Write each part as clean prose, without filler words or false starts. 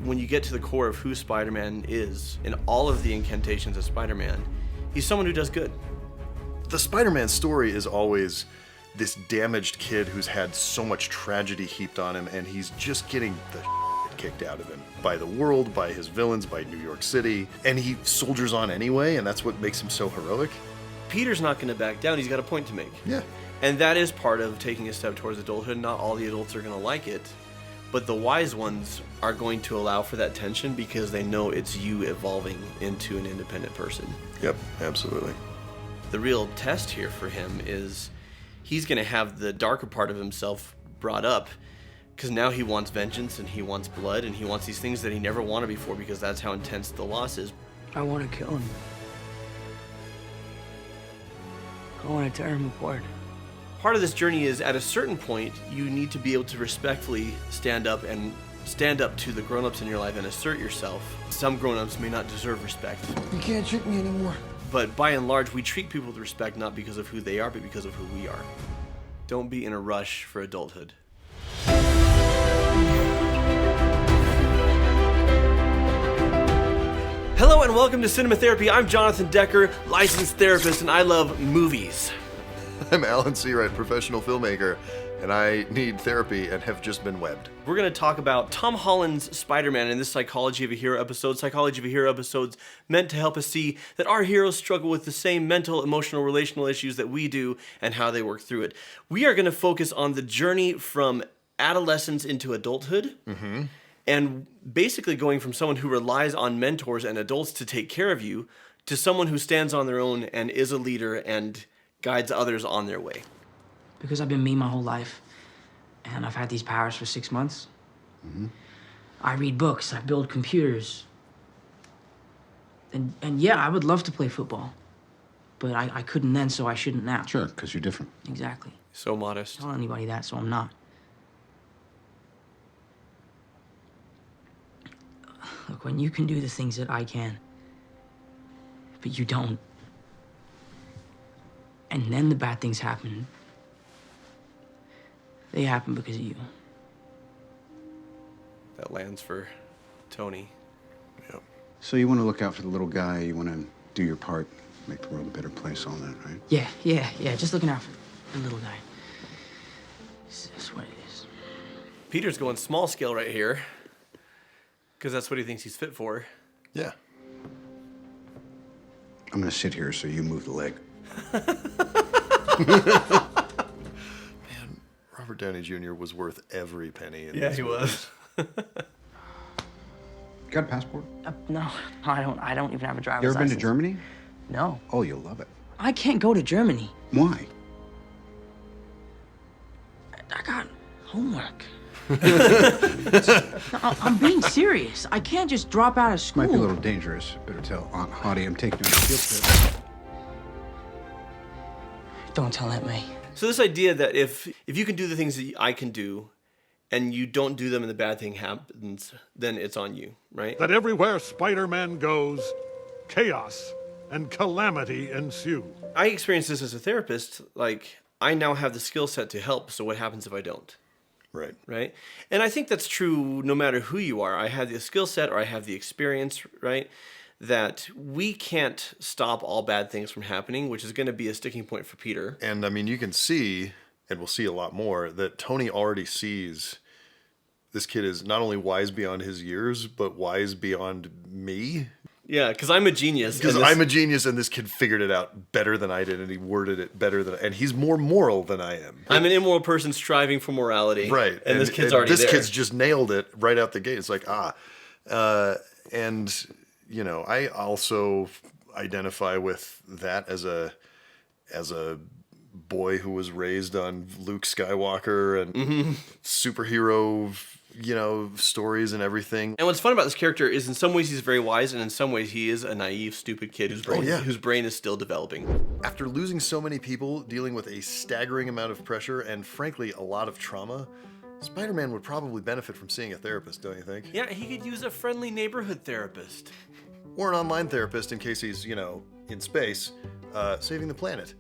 when you get to the core of who Spider-Man is, in all of the incantations of Spider-Man, he's someone who does good. The Spider-Man story is always this damaged kid who's had so much tragedy heaped on him, and he's just getting the kicked out of him by the world, by his villains, by New York City, and he soldiers on anyway, and that's what makes him so heroic. Peter's not going to back down. He's got a point to make. Yeah. And that is part of taking a step towards adulthood. Not all the adults are going to like it, but the wise ones are going to allow for that tension because they know it's you evolving into an independent person. Yep, absolutely. The real test here for him is he's going to have the darker part of himself brought up because now he wants vengeance and he wants blood and he wants these things that he never wanted before because that's how intense the loss is. I want to kill him. I want to tear him apart. Part of this journey is at a certain point, you need to be able to respectfully stand up to the grown-ups in your life and assert yourself. Some grown-ups may not deserve respect. You can't trick me anymore. But by and large, we treat people with respect not because of who they are, but because of who we are. Don't be in a rush for adulthood. Hello and welcome to Cinema Therapy. I'm Jonathan Decker, licensed therapist, and I love movies. I'm Alan Seawright, professional filmmaker, and I need therapy and have just been webbed. We're going to talk about Tom Holland's Spider-Man in this Psychology of a Hero episode. Psychology of a Hero episodes meant to help us see that our heroes struggle with the same mental, emotional, relational issues that we do and how they work through it. We are going to focus on the journey from adolescence into adulthood. Mm-hmm. And basically going from someone who relies on mentors and adults to take care of you to someone who stands on their own and is a leader and guides others on their way. Because I've been me my whole life, and I've had these powers for 6 months. Mm-hmm. I read books, I build computers. And yeah, I would love to play football. But I couldn't then, so I shouldn't now. Sure, because you're different. Exactly. So modest. Don't tell anybody that, so I'm not. Look, when you can do the things that I can, but you don't, and then the bad things happen, they happen because of you. That lands for Tony. Yep. So you want to look out for the little guy, you want to do your part, make the world a better place, all that, right? Yeah, just looking out for the little guy. That's what it is. Peter's going small scale right here. Because that's what he thinks he's fit for. Yeah. I'm going to sit here so you move the leg. Man, Robert Downey Jr. was worth every penny in Yeah, this he movie. was. Got a passport? No, I don't even have a driver's You ever been license. to Germany? No. Oh, you'll love it. I can't go to Germany. Why? I got homework. No, I'm being serious. I can't just drop out of school. Might be a little dangerous. Better tell Aunt Hottie I'm taking you on a field trip. Don't tell Aunt May. So this idea that if you can do the things that I can do, and you don't do them and the bad thing happens, then it's on you, right? That everywhere Spider-Man goes, chaos and calamity ensue. I experienced this as a therapist. Like, I now have the skill set to help, so what happens if I don't? Right? And I think that's true no matter who you are. I have the skill set or I have the experience, right? That we can't stop all bad things from happening, which is going to be a sticking point for Peter. And I mean, you can see, and we'll see a lot more, that Tony already sees this kid is not only wise beyond his years, but wise beyond me. Yeah, because I'm a genius. Because I'm a genius, and this kid figured it out better than I did, and he worded it better than, and he's more moral than I am. I'm an immoral person striving for morality. Right. And this kid's already there. This kid's just nailed it right out the gate. It's like, and, you know, I also identify with that as a boy who was raised on Luke Skywalker and superhero, you know, stories and everything. And what's fun about this character is in some ways he's very wise, and in some ways he is a naive, stupid kid whose brain is still developing. After losing so many people, dealing with a staggering amount of pressure, and frankly, a lot of trauma, Spider-Man would probably benefit from seeing a therapist, don't you think? Yeah, he could use a friendly neighborhood therapist. Or an online therapist in case he's, you know, in space, saving the planet.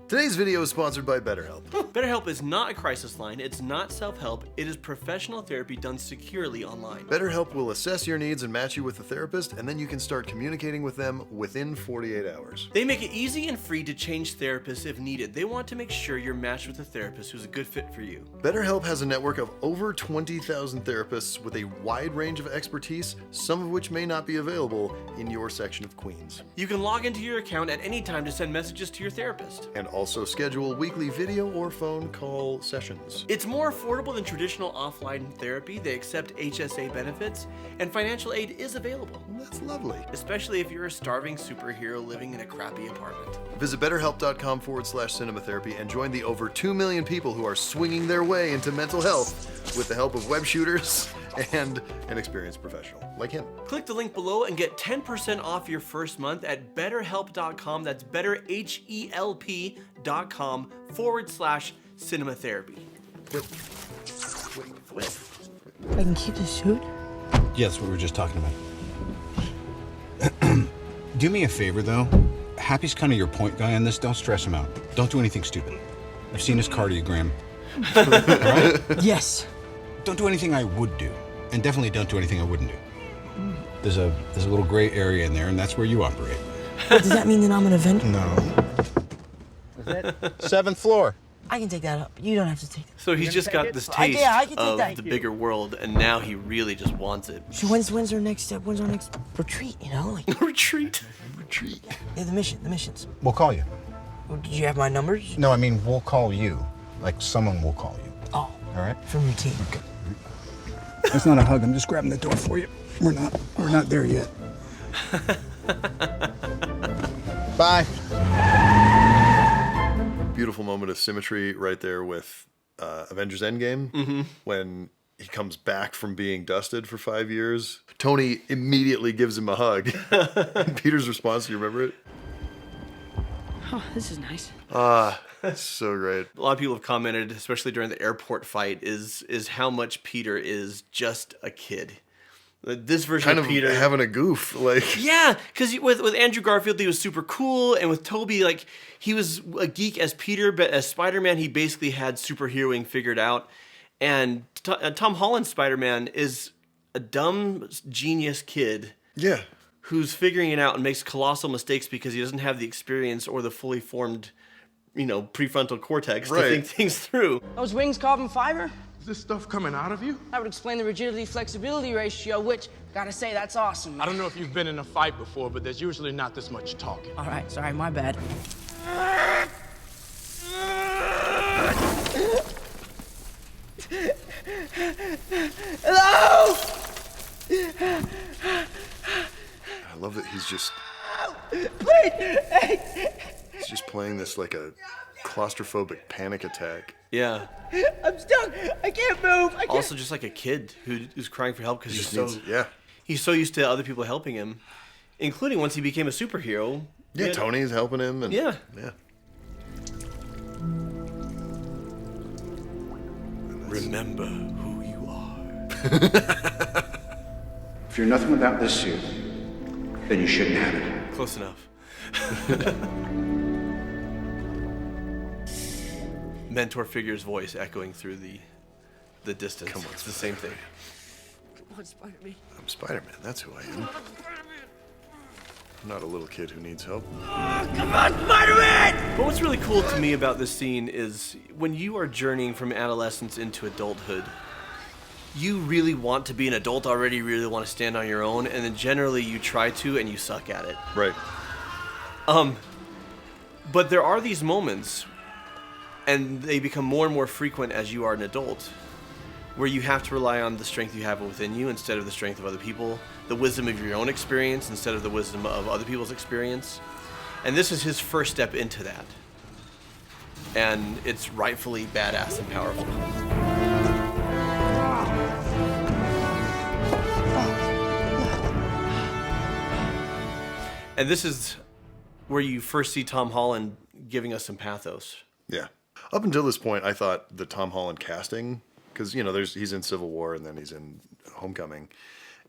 Today's video is sponsored by BetterHelp. BetterHelp is not a crisis line, it's not self-help, it is professional therapy done securely online. BetterHelp will assess your needs and match you with a therapist, and then you can start communicating with them within 48 hours. They make it easy and free to change therapists if needed. They want to make sure you're matched with a therapist who's a good fit for you. BetterHelp has a network of over 20,000 therapists with a wide range of expertise, some of which may not be available in your section of Queens. You can log into your account at any time to send messages to your therapist. And also schedule weekly video or phone call sessions. It's more affordable than traditional offline therapy. They accept HSA benefits, and financial aid is available. That's lovely. Especially if you're a starving superhero living in a crappy apartment. Visit betterhelp.com/cinematherapy and join the over 2 million people who are swinging their way into mental health with the help of web shooters and an experienced professional like him. Click the link below and get 10% off your first month at betterhelp.com. That's betterhelp.com/cinematherapy. I can keep the suit? Yeah, that's what we were just talking about. Do me a favor, though. Happy's kind of your point guy on this. Don't stress him out. Don't do anything stupid. I've seen his cardiogram. All right? Yes. Don't do anything I would do. And definitely don't do anything I wouldn't do. There's a little gray area in there, and that's where you operate. Does that mean that I'm an Avenger? No. Is that 7th floor? I can take that up. You don't have to take it. So he's just got this taste I can take of that. the bigger world, and now he really just wants it. So when's our next step? When's our next retreat, you know? Like, Retreat. yeah, the missions. We'll call you. Well, did you have my numbers? No, I mean, we'll call you. Like, someone will call you. Oh, All right? from your team. Okay. That's not a hug. I'm just grabbing the door for you. We're not there yet. Bye. Beautiful moment of symmetry right there with Avengers Endgame when he comes back from being dusted for 5 years. Tony immediately gives him a hug. Peter's response, do you remember it? Oh, this is nice. That's so great. A lot of people have commented, especially during the airport fight, is how much Peter is just a kid. This version Kind of of Peter having a goof, like. Yeah, because with Andrew Garfield, he was super cool, and with Tobey, like, he was a geek as Peter, but as Spider-Man, he basically had superheroing figured out. And Tom Holland's Spider-Man is a dumb, genius kid. Yeah. Who's figuring it out and makes colossal mistakes because he doesn't have the experience or the fully formed, prefrontal cortex to think things through. Those wings carbon fiber? Is this stuff coming out of you? That would explain the rigidity-flexibility ratio, which, gotta say, that's awesome. I don't know if you've been in a fight before, but there's usually not this much talking. All right, sorry, my bad. Hello! I love that he's just. He's just playing this like a claustrophobic panic attack. Yeah. I'm stuck. I can't move. Also, just like a kid who's crying for help because he's so used to other people helping him, including once he became a superhero. Yeah, Tony's helping him. And, yeah. Remember who you are. If you're nothing without this suit, then you shouldn't have it. Close enough. Mentor figure's voice echoing through the distance. Come on, it's the same thing. Come on, Spider-Man. I'm Spider-Man, that's who I am. I'm not a little kid who needs help. Come on, Spider-Man! But what's really cool to me about this scene is when you are journeying from adolescence into adulthood, you really want to be an adult already, you really want to stand on your own, and then generally you try to and you suck at it. Right. But there are these moments, and they become more and more frequent as you are an adult, where you have to rely on the strength you have within you instead of the strength of other people, the wisdom of your own experience instead of the wisdom of other people's experience. And this is his first step into that. And it's rightfully badass and powerful. And this is where you first see Tom Holland giving us some pathos. Yeah. Up until this point, I thought the Tom Holland casting, because, he's in Civil War and then he's in Homecoming.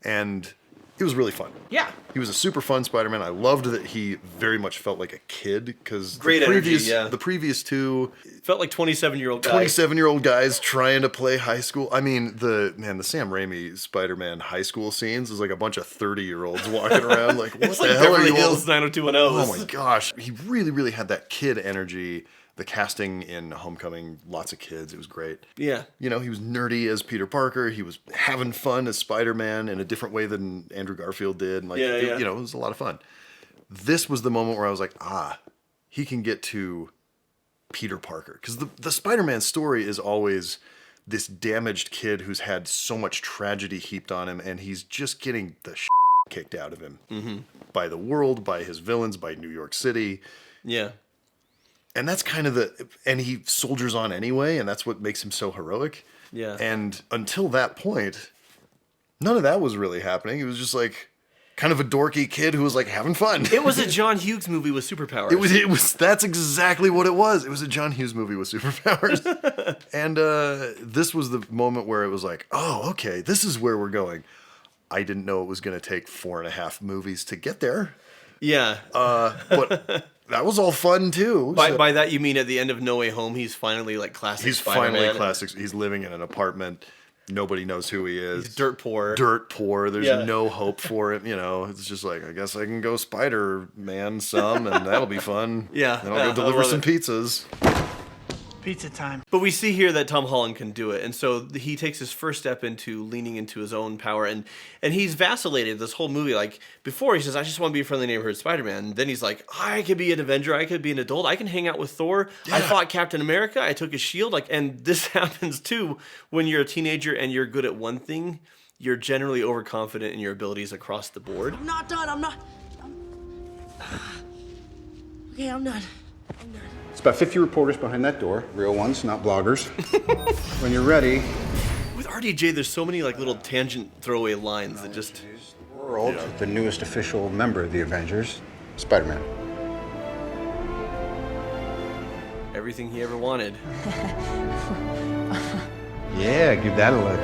And It was really fun. Yeah. He was a super fun Spider-Man. I loved that he very much felt like a kid because Great energy, yeah. the previous two Felt like 27-year-old guy. 27-year-old guys trying to play high school. I mean, the Sam Raimi Spider-Man high school scenes is like a bunch of 30-year-olds walking around like, what It's the like hell Beverly are you all? Hills 90210. Oh my gosh. He really, really had that kid energy. The casting in Homecoming, lots of kids. It was great. Yeah. You know, he was nerdy as Peter Parker. He was having fun as Spider-Man in a different way than Andrew Garfield did. And Yeah. You know, it was a lot of fun. This was the moment where I was like, he can get to Peter Parker. Because the Spider-Man story is always this damaged kid who's had so much tragedy heaped on him, and he's just getting the kicked out of him by the world, by his villains, by New York City. Yeah. And that's kind of and he soldiers on anyway, and that's what makes him so heroic. Yeah. And until that point, none of that was really happening. It was just like kind of a dorky kid who was like having fun. It was a John Hughes movie with superpowers. It was, that's exactly what it was. It was a John Hughes movie with superpowers. And this was the moment where it was like, oh, okay, this is where we're going. I didn't know it was going to take 4.5 movies to get there. Yeah. But that was all fun too. By that you mean at the end of No Way Home, he's finally like classic He's Spider-Man. finally classic. He's living in an apartment. Nobody knows who he is. He's dirt poor. Dirt poor. There's Yeah. no hope for him. You know, it's just like, I guess I can go Spider-Man some, and that'll be fun. Yeah. Then I'll Yeah, go I deliver love some it. pizzas. Pizza time. But we see here that Tom Holland can do it. And so he takes his first step into leaning into his own power. And he's vacillated this whole movie. Like, before he says, I just want to be a friendly neighborhood Spider-Man. And then he's like, I could be an Avenger. I could be an adult. I can hang out with Thor. I fought Captain America. I took his shield. Like, and this happens too when you're a teenager and you're good at one thing. You're generally overconfident in your abilities across the board. I'm not done. Okay, I'm done. It's about 50 reporters behind that door. Real ones, not bloggers. When you're ready, With RDJ, there's so many like little tangent throwaway lines that just... world, the newest official member of the Avengers, Spider-Man. Everything he ever wanted. Yeah, give that a look.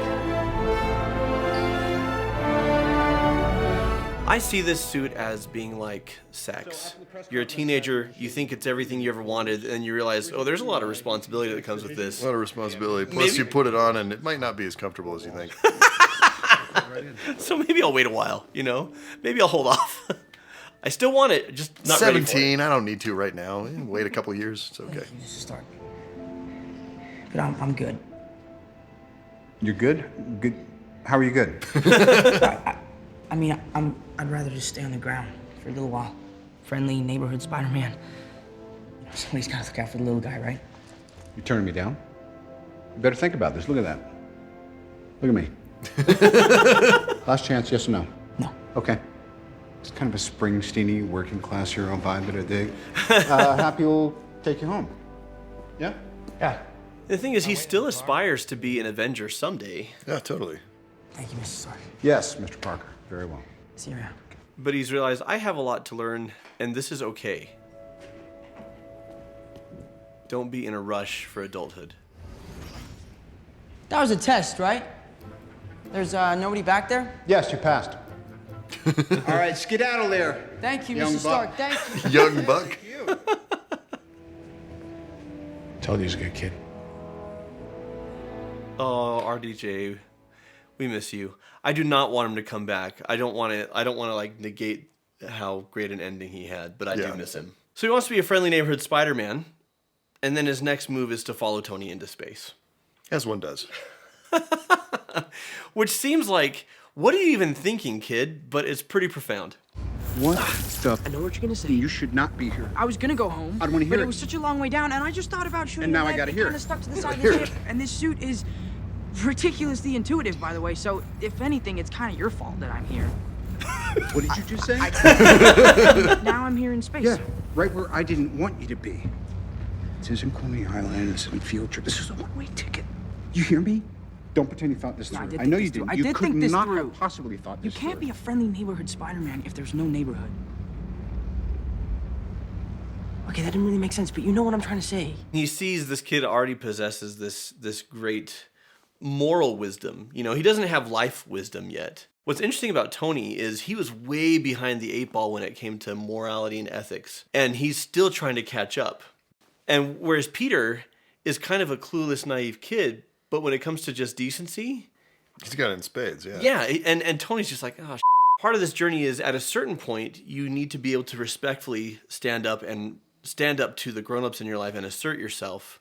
I see this suit as being like sex. You're a teenager, you think it's everything you ever wanted, and you realize, oh, there's a lot of responsibility that comes with this. A lot of responsibility. Plus, you put it on, and it might not be as comfortable as you think. So maybe I'll wait a while, you know? Maybe I'll hold off. I still want it, just not 17, I don't need to right now. Wait a couple years, it's okay. This is a start. But I'm good. You're good? Good. How are you good? I mean, I'd rather just stay on the ground for a little while. Friendly neighborhood Spider-Man. You know, somebody's gotta look out for the little guy, right? You turning me down? You better think about this. Look at that. Look at me. Last chance, yes or no? No. Okay. It's kind of a Springsteen-y, working class hero vibe that I dig. Happy will take you home. Yeah? Yeah. The thing is, he still aspires to be an Avenger someday, Yeah, totally. Thank you, Mrs. Stark. Yes, Mr. Parker. Very well. See you around. but he's realized, I have a lot to learn, and this is okay. Don't be in a rush for adulthood. That was a test, right? There's nobody back there? Yes, you passed. All right, skedaddle there. Thank you, Young Mr. Stark. buck. Thank you. Young buck. Told you he's a good kid. Oh, RDJ, we miss you. I do not want him to come back. I don't want to like negate how great an ending he had, but I do miss him. So he wants to be a friendly neighborhood Spider-Man, and then his next move is to follow Tony into space. As one does. Which seems like, what are you even thinking, kid? But it's pretty profound. What the? I know what you're gonna say. You should not be here. I was gonna go home. I don't wanna hear but it. it was such a long way down, and I just thought about shooting. And now the I leg gotta that hear kinda it. stuck to the side of the ship. And this suit is ridiculously intuitive, by the way. So if anything, it's kind of your fault that I'm here. What did you just say? Now I'm here in space. Yeah, right where I didn't want you to be. This isn't Coney Island. This isn't field trip. This is a one-way ticket. You hear me? Don't pretend you thought this No, I through. did I know think you this through. didn't. I You did could think this not through. have possibly thought You this can't through. be a friendly neighborhood Spider-Man if there's no neighborhood. Okay, that didn't really make sense, but you know what I'm trying to say. He sees this kid already possesses this great moral wisdom. You know, he doesn't have life wisdom yet. What's interesting about Tony is he was way behind the 8 ball when it came to morality and ethics, and he's still trying to catch up. And whereas Peter is kind of a clueless, naive kid, but when it comes to just decency, he's got it in spades, yeah. Yeah, and Tony's just like, oh, part of this journey is at a certain point, you need to be able to respectfully stand up to the grown-ups in your life and assert yourself.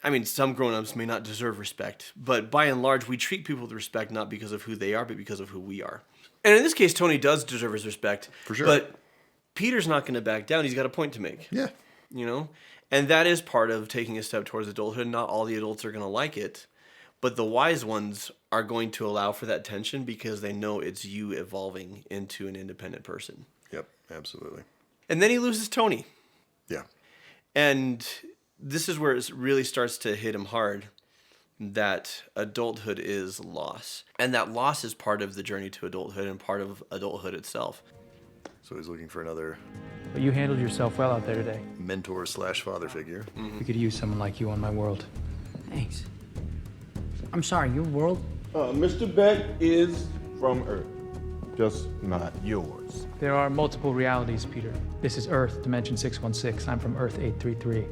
I mean, some grown-ups may not deserve respect, but by and large, we treat people with respect not because of who they are, but because of who we are. And in this case, Tony does deserve his respect. For sure. But Peter's not going to back down. He's got a point to make. Yeah. You know? And that is part of taking a step towards adulthood. Not all the adults are going to like it, but the wise ones are going to allow for that tension because they know it's you evolving into an independent person. Yep, absolutely. And then he loses Tony. Yeah. And this is where it really starts to hit him hard, that adulthood is loss. And that loss is part of the journey to adulthood and part of adulthood itself. So he's looking for another But you handled yourself well out there today. mentor/father figure. We could use someone like you on my world. Thanks. I'm sorry, your world? Mr. Beck is from Earth, just not yours. There are multiple realities, Peter. This is Earth, Dimension 616. I'm from Earth 833.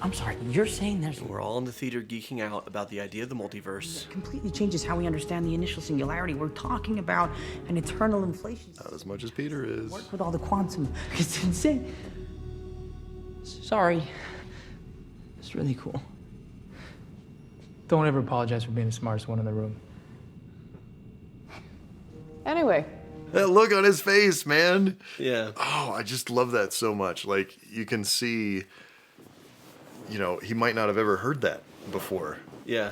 I'm sorry, you're saying there's... We're all in the theater geeking out about the idea of the multiverse. It completely changes how we understand the initial singularity. We're talking about an eternal inflation. Not as much as Peter is. Work with all the quantum. It's insane. Sorry. It's really cool. Don't ever apologize for being the smartest one in the room. Anyway. That look on his face, man. Yeah. Oh, I just love that so much. Like, you can see, you know, he might not have ever heard that before. Yeah.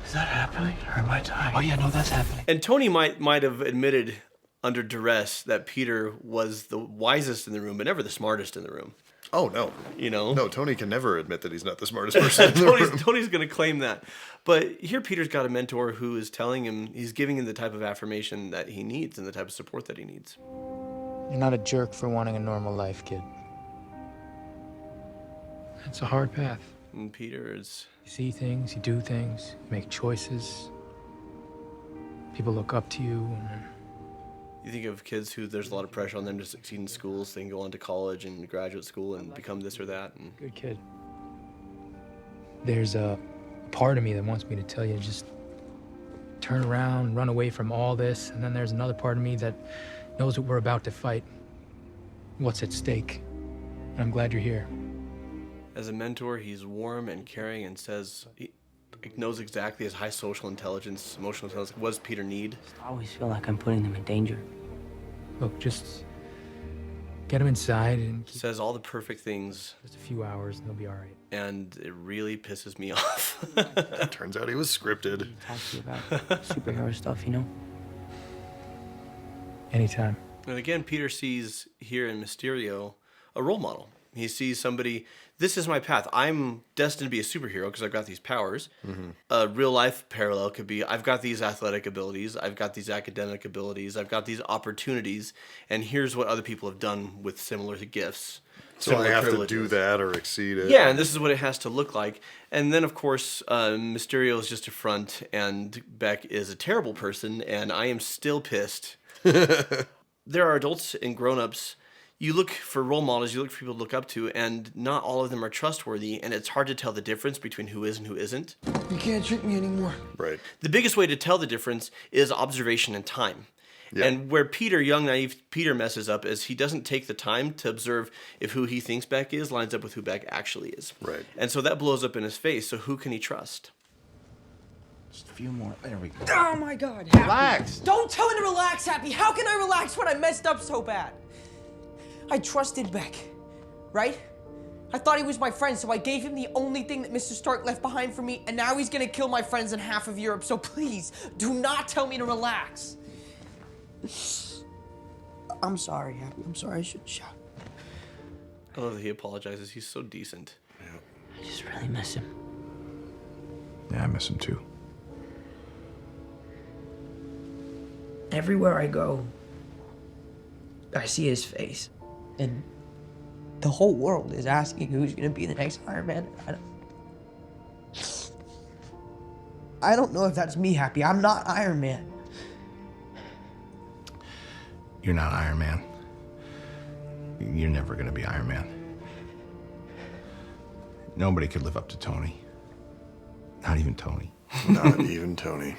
Is that happening? Or am I dying? Oh yeah, no, that's happening. And Tony might have admitted under duress that Peter was the wisest in the room, but never the smartest in the room. Oh, no. You know? No, Tony can never admit that he's not the smartest person in the room. Tony's going to claim that. But here Peter's got a mentor who is telling him, he's giving him the type of affirmation that he needs and the type of support that he needs. You're not a jerk for wanting a normal life, kid. It's a hard path. And Peter is... You see things, you do things, you make choices. People look up to you. And... You think of kids who there's a lot of pressure on them to succeed in school, so they can go on to college and graduate school and become this or that. And... Good kid. There's a part of me that wants me to tell you, just turn around, run away from all this. And then there's another part of me that knows that we're about to fight. What's at stake. And I'm glad you're here. As a mentor, he's warm and caring and says he knows exactly his high social intelligence, emotional intelligence. What does Peter need? I always feel like I'm putting them in danger. Look, just get him inside and... Says all the perfect things. Just a few hours and they'll be all right. And it really pisses me off. Turns out he was scripted. Talk to you about superhero stuff, you know? Anytime. And again, Peter sees here in Mysterio a role model. He sees somebody, this is my path. I'm destined to be a superhero because I've got these powers. Mm-hmm. A real life parallel could be, I've got these athletic abilities, I've got these academic abilities, I've got these opportunities, and here's what other people have done with similar gifts. So I have to do that or exceed it. Yeah, and this is what it has to look like. And then, of course, Mysterio is just a front, and Beck is a terrible person, and I am still pissed. There are adults and grown-ups. You look for role models, you look for people to look up to, and not all of them are trustworthy, and it's hard to tell the difference between who is and who isn't. You can't trick me anymore. Right. The biggest way to tell the difference is observation and time. Yeah. And where Peter, young, naive Peter, messes up is he doesn't take the time to observe if who he thinks Beck is lines up with who Beck actually is. Right. And so that blows up in his face, so who can he trust? Just a few more. There we go. Oh my God, Happy. Relax. Don't tell me to relax, Happy. How can I relax when I messed up so bad? I trusted Beck, right? I thought he was my friend, so I gave him the only thing that Mr. Stark left behind for me, and now he's gonna kill my friends in half of Europe, so please, do not tell me to relax. I'm sorry, Happy. I'm sorry, I shouldn't shout. I love that he apologizes. He's so decent. Yeah. I just really miss him. Yeah, I miss him too. Everywhere I go, I see his face. And the whole world is asking who's gonna be the next Iron Man. I don't know if that's me, Happy. I'm not Iron Man. You're not Iron Man. You're never gonna be Iron Man. Nobody could live up to Tony. Not even Tony. Not even Tony.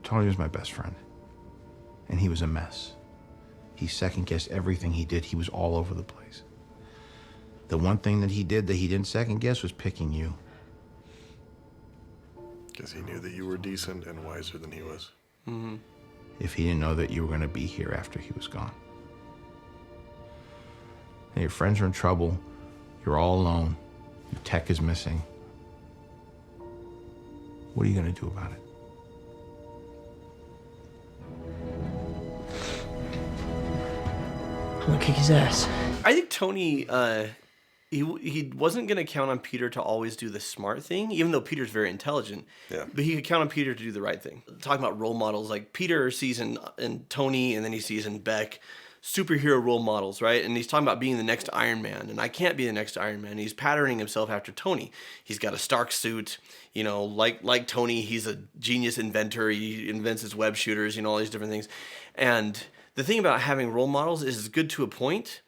Tony was my best friend. And he was a mess. He second-guessed everything he did. He was all over the place. The one thing that he did that he didn't second-guess was picking you. Because he knew that you were decent and wiser than he was. Mm-hmm. If he didn't know that you were going to be here after he was gone. And your friends are in trouble. You're all alone. Your tech is missing. What are you going to do about it? I'm gonna kick his ass. I think Tony, he wasn't going to count on Peter to always do the smart thing, even though Peter's very intelligent. Yeah. But he could count on Peter to do the right thing. Talking about role models, like Peter sees in Tony, and then he sees in Beck superhero role models, right? And he's talking about being the next Iron Man, and I can't be the next Iron Man. He's patterning himself after Tony. He's got a Stark suit, you know, like Tony. He's a genius inventor. He invents his web shooters, you know, all these different things. And the thing about having role models is it's good to a point,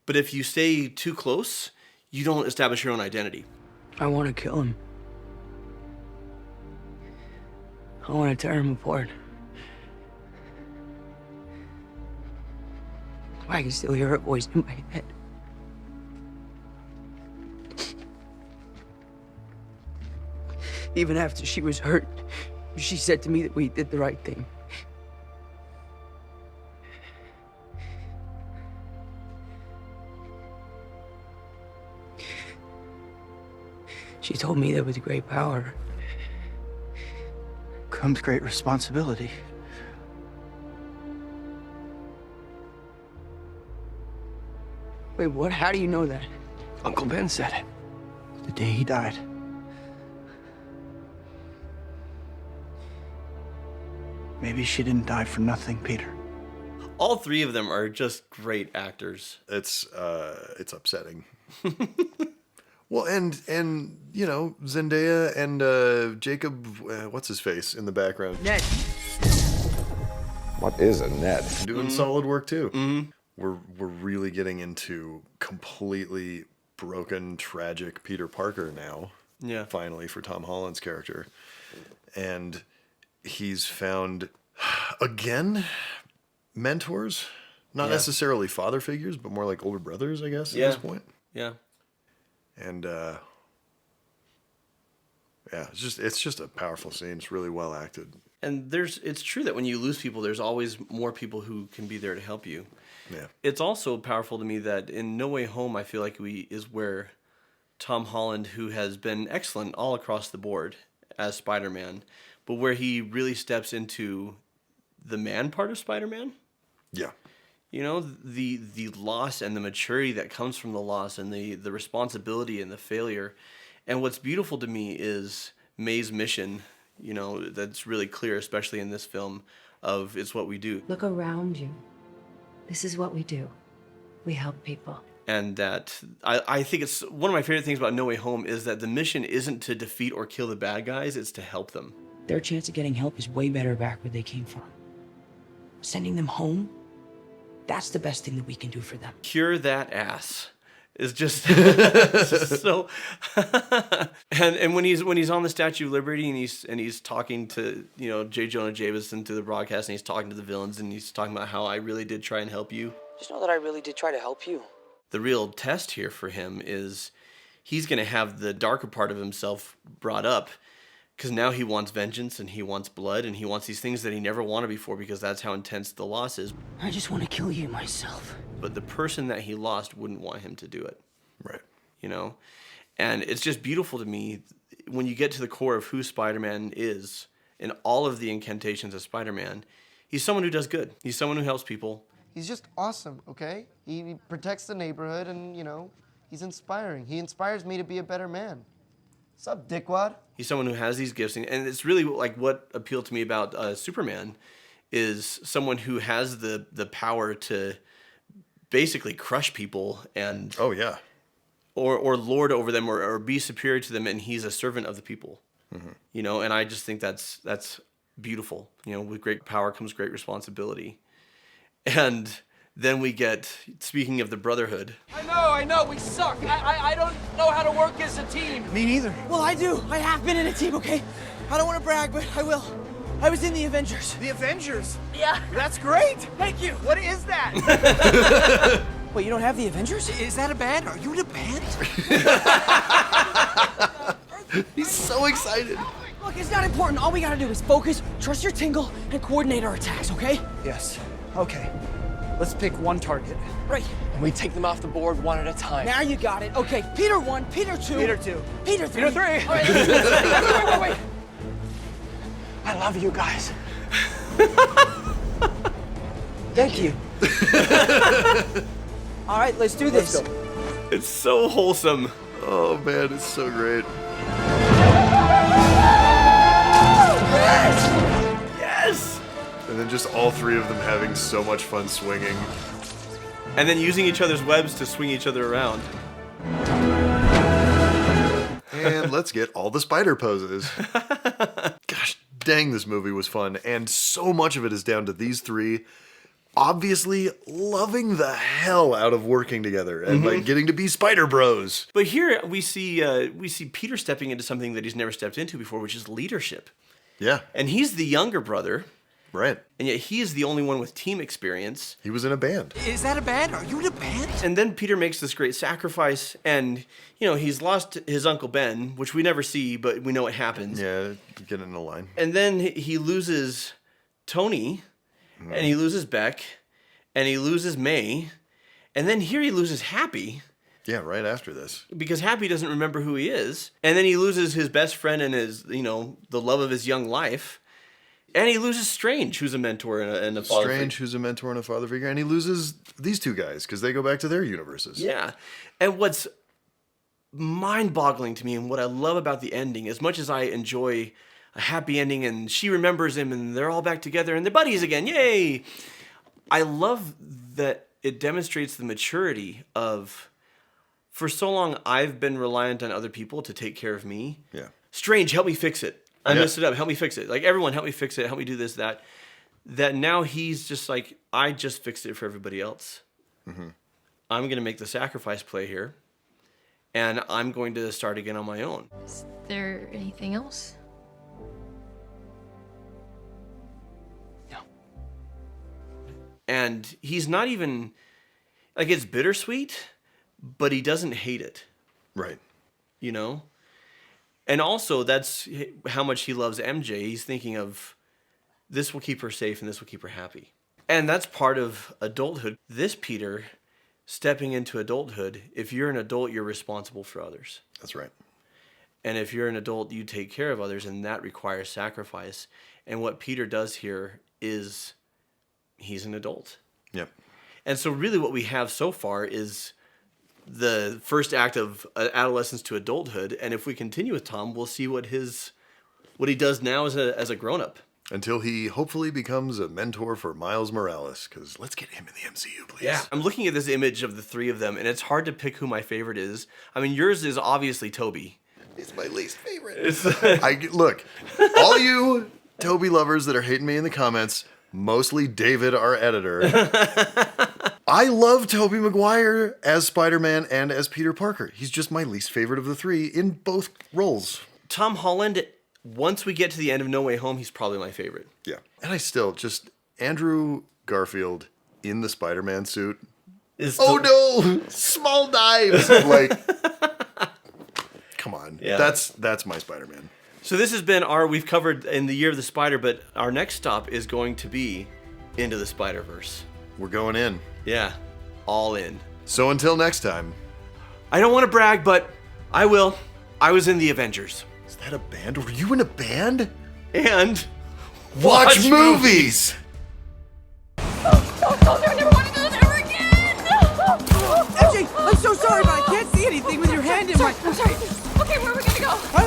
but if you stay too close, you don't establish your own identity. I want to kill him. I want to tear him apart. I can still hear her voice in my head. Even after she was hurt, she said to me that we did the right thing. She told me that with great power comes great responsibility. Wait, what? How do you know that? Uncle Ben said it. The day he died. Maybe she didn't die for nothing, Peter. All three of them are just great actors. It's upsetting. Well, and you know, Zendaya and Jacob, what's his face in the background? Ned. What is a net? Doing solid work too. Mm-hmm. We're really getting into completely broken, tragic Peter Parker now. Yeah. Finally, for Tom Holland's character, and he's found again mentors, not necessarily father figures, but more like older brothers, I guess. At this point. Yeah. And yeah, it's just a powerful scene. It's really well acted. And it's true that when you lose people, there's always more people who can be there to help you. Yeah. It's also powerful to me that in No Way Home, I feel like is where Tom Holland, who has been excellent all across the board as Spider-Man, but where he really steps into the man part of Spider-Man. Yeah. You know, the loss and the maturity that comes from the loss and the responsibility and the failure. And what's beautiful to me is May's mission, you know, that's really clear, especially in this film, of it's what we do. Look around you. This is what we do. We help people. And that, I think it's one of my favorite things about No Way Home is that the mission isn't to defeat or kill the bad guys, it's to help them. Their chance of getting help is way better back where they came from. Sending them home, that's the best thing that we can do for them. Cure that ass. Is just, so, and when he's on the Statue of Liberty and he's talking to, you know, J. Jonah Jameson to the broadcast, and he's talking to the villains, and he's talking about how I really did try and help you. Just know that I really did try to help you. The real test here for him is he's going to have the darker part of himself brought up, because now he wants vengeance and he wants blood and he wants these things that he never wanted before, because that's how intense the loss is. I just want to kill you myself. But the person that he lost wouldn't want him to do it. Right. You know? And it's just beautiful to me when you get to the core of who Spider-Man is and all of the incantations of Spider-Man. He's someone who does good. He's someone who helps people. He's just awesome, okay? He protects the neighborhood and, you know, he's inspiring. He inspires me to be a better man. What's up, dickwad? He's someone who has these gifts. And it's really like what appealed to me about Superman is someone who has the power to basically crush people and... Oh, yeah. Or lord over them or be superior to them, and he's a servant of the people. Mm-hmm. You know, and I just think that's beautiful. You know, with great power comes great responsibility. And Then we get, speaking of the brotherhood. I know, we suck. I don't know how to work as a team. Me neither. Well, I do. I have been in a team, okay? I don't want to brag, but I will. I was in the Avengers. The Avengers? Yeah. That's great. Thank you. What is that? Wait, you don't have the Avengers? Is that a band? Are you in a band? He's so excited. Look, it's not important. All we gotta do is focus, trust your tingle, and coordinate our attacks, okay? Yes. Okay. Let's pick one target. Right. And we take them off the board one at a time. Now you got it. Okay, Peter 1, Peter 2. Peter 2. Peter 3. Peter 3. All right, wait. I love you guys. Thank you. All right, let's do this. Let's go. It's so wholesome. Oh man, it's so great. Yes! And then just all three of them having so much fun swinging. And then using each other's webs to swing each other around. And let's get all the spider poses. Gosh dang, this movie was fun. And so much of it is down to these three obviously loving the hell out of working together and like getting to be spider bros. But here we see Peter stepping into something that he's never stepped into before, which is leadership. Yeah. And he's the younger brother. Right. And yet he is the only one with team experience. He was in a band. Is that a band? Are you in a band? And then Peter makes this great sacrifice, and, you know, he's lost his Uncle Ben, which we never see, but we know it happens. Yeah, get in the line. And then he loses Tony, and he loses Beck, and he loses May, and then here he loses Happy. Yeah, right after this. Because Happy doesn't remember who he is. And then he loses his best friend and his, you know, the love of his young life. And he loses Strange, who's a mentor and a father figure. Strange, who's a mentor and a father figure. And he loses these two guys because they go back to their universes. Yeah. And what's mind-boggling to me and what I love about the ending, as much as I enjoy a happy ending and she remembers him and they're all back together and they're buddies again, yay! I love that it demonstrates the maturity of, for so long I've been reliant on other people to take care of me. Yeah. Strange, help me fix it. I messed it up. Help me fix it. Like, everyone, help me fix it. Help me do this, that. That now he's just like, I just fixed it for everybody else. I'm going to make the sacrifice play here. And I'm going to start again on my own. Is there anything else? No. And he's not even, like, it's bittersweet, but he doesn't hate it. Right. You know? And also, that's how much he loves MJ. He's thinking of, this will keep her safe and this will keep her happy. And that's part of adulthood. This Peter, stepping into adulthood, if you're an adult, you're responsible for others. That's right. And if you're an adult, you take care of others, and that requires sacrifice. And what Peter does here is, he's an adult. Yep. And so really what we have so far is the first act of adolescence to adulthood, and if we continue with Tom, we'll see what he does now as a grown-up. Until he hopefully becomes a mentor for Miles Morales, because let's get him in the MCU, please. Yeah, I'm looking at this image of the three of them, and it's hard to pick who my favorite is. I mean, yours is obviously Toby. He's my least favorite. Look, all you Toby lovers that are hating me in the comments, mostly David, our editor. I love Tobey Maguire as Spider-Man and as Peter Parker. He's just my least favorite of the three in both roles. Tom Holland, once we get to the end of No Way Home, he's probably my favorite. Yeah. And I still just, Andrew Garfield in the Spider-Man suit. Oh no! Small knives! Like, come on. Yeah. That's my Spider-Man. So this has been we've covered in the Year of the Spider, but our next stop is going to be Into the Spider-Verse. We're going in. Yeah, all in. So until next time. I don't want to brag, but I will. I was in the Avengers. Is that a band? Were you in a band? And watch movies! Oh, I never want to do this ever again! MJ, I'm so sorry, but I can't see anything with your hand in my... I'm sorry. Okay, where are we going to go? I